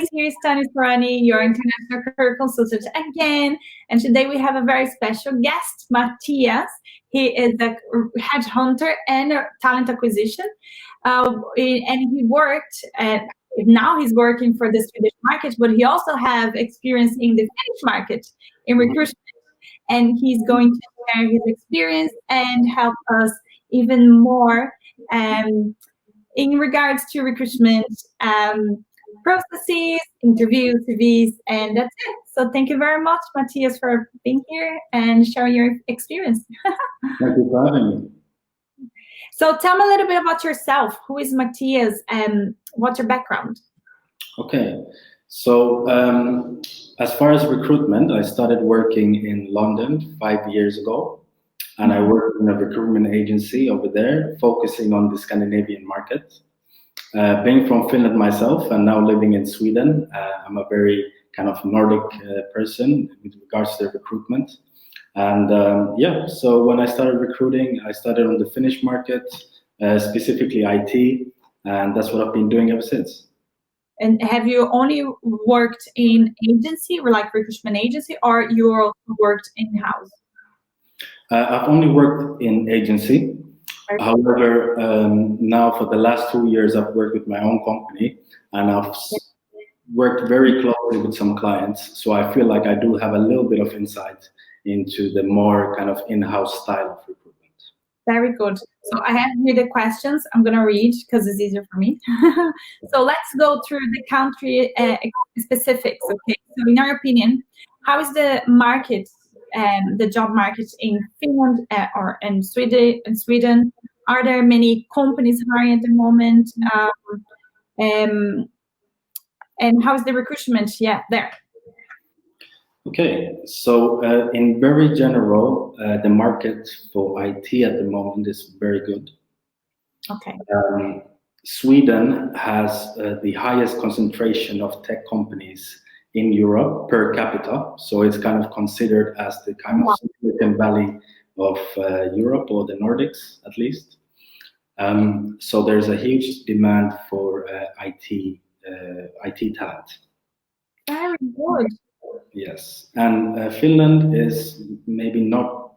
guys, here is Storani, your international career consultant again. And today we have a very special guest, Matthias. He is a headhunter and talent acquisition. And he worked now he's working for the Swedish market, but he also have experience in the Finnish market in recruitment. And he's going to share his experience and help us even more in regards to recruitment processes, interviews, CVs, and that's it. So thank you very much, Matthias, for being here and sharing your experience. Thank you for having me. So tell me a little bit about yourself. Who is Matthias and what's your background? Okay, so as far as recruitment, I started working in London 5 years ago, and I worked in a recruitment agency over there, focusing on the Scandinavian market. Being from Finland myself and now living in Sweden, I'm a very kind of Nordic person with regards to recruitment. And so when I started recruiting, I started on the Finnish market, specifically IT, and that's what I've been doing ever since. And have you only worked in agency, or like recruitment agency, or you also worked in-house? I've only worked in agency. However, now for the last 2 years, I've worked with my own company, and I've worked very closely with some clients. So I feel like I do have a little bit of insight into the more kind of in-house style of recruitment. Very good. So I have here the questions I'm going to read because it's easier for me. So let's go through the country specifics. Okay. So in your opinion, how is the market, the job market in Finland or in Sweden? Are there many companies hiring at the moment? And how is the recruitment? There. Okay, so in very general, the market for IT at the moment is very good. Okay. Sweden has the highest concentration of tech companies in Europe per capita, so it's kind of considered as the kind of Silicon Valley of Europe, or the Nordics at least. So there's a huge demand for IT talent. Very good. Yes, and Finland is maybe not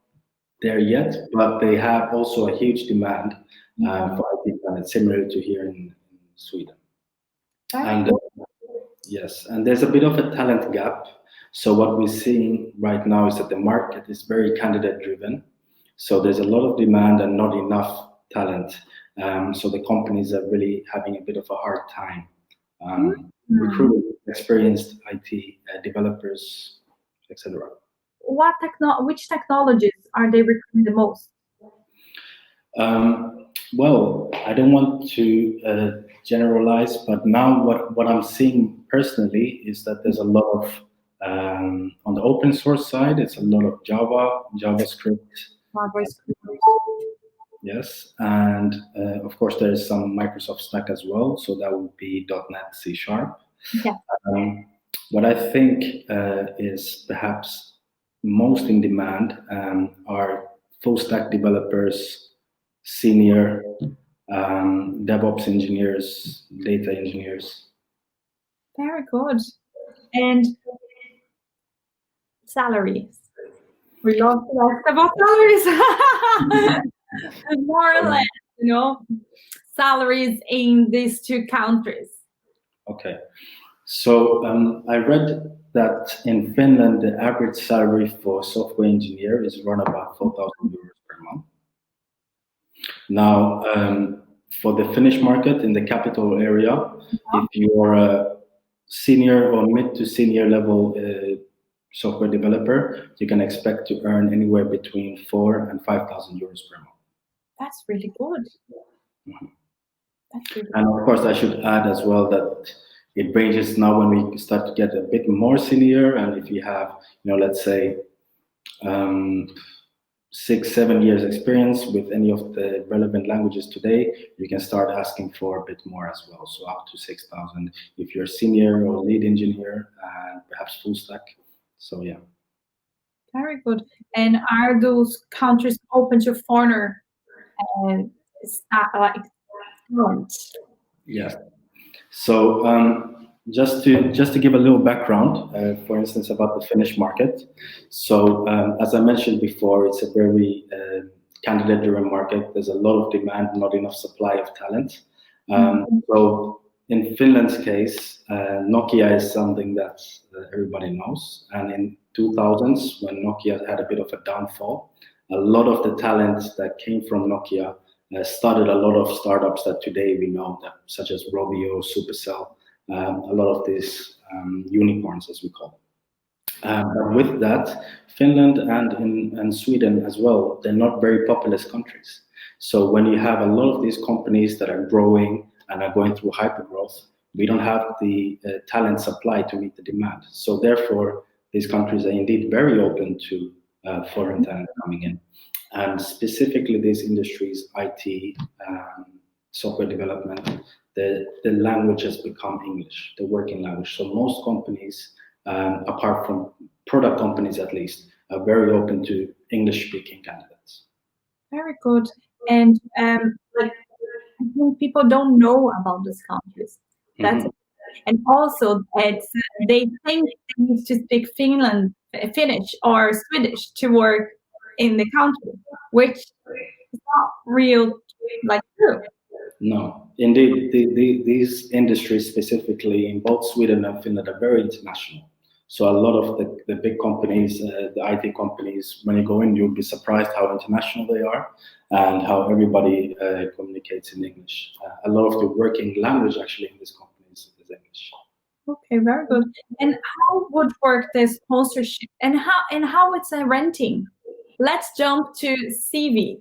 there yet, but they have also a huge demand for IT talent, similar to here in Sweden. And yes, and there's a bit of a talent gap. So what we're seeing right now is that the market is very candidate driven. So there's a lot of demand and not enough talent. So the companies are really having a bit of a hard time recruiting experienced IT developers, etc. Which technologies are they recruiting the most? Well, I don't want to generalize, but now what I'm seeing personally is that there's a lot of, on the open source side, it's a lot of Java, JavaScript. Yes, and of course there's some Microsoft stack as well, so that would be .NET, C#. Yeah. What I think is perhaps most in demand are full stack developers, senior DevOps engineers, data engineers. Very good. And salaries. We love to ask about salaries. More or less, salaries in these two countries. Okay. So I read that in Finland, the average salary for software engineer is around about 4,000 euros per month. Now, for the Finnish market in the capital area, if you're a senior or mid to senior level software developer, you can expect to earn anywhere between 4,000 and 5,000 euros per month. That's really good. Mm-hmm. That's really and of course, I should add as well that it ranges now when we start to get a bit more senior, and if you have, let's say 6-7 years experience with any of the relevant languages today, you can start asking for a bit more as well. So up to 6,000 if you're senior or lead engineer and perhaps full stack. So yeah. Very good. And are those countries open to foreigner talent? Yes. So Just to give a little background, for instance, about the Finnish market. So, as I mentioned before, it's a very candidate-driven market. There's a lot of demand, not enough supply of talent. So, in Finland's case, Nokia is something that everybody knows. And in 2000s, when Nokia had a bit of a downfall, a lot of the talent that came from Nokia started a lot of startups that today we know, that, such as Rovio, Supercell, a lot of these unicorns, as we call them. But with that, Finland and Sweden as well, they're not very populous countries. So when you have a lot of these companies that are growing and are going through hypergrowth, we don't have the talent supply to meet the demand. So therefore, these countries are indeed very open to foreign talent coming in. And specifically these industries, IT, software development, the language has become English, the working language. So most companies, apart from product companies at least, are very open to English-speaking candidates. Very good. And like, I think people don't know about these countries. That's and also it's they think they need to speak Finnish or Swedish to work in the country, which is not real like true. No, indeed, these industries specifically in both Sweden and Finland are very international. So a lot of the big companies, the IT companies, when you go in, you'll be surprised how international they are and how everybody communicates in English. A lot of the working language actually in these companies is English. Okay, very good. And how would work this sponsorship and how it's a renting? Let's jump to CV.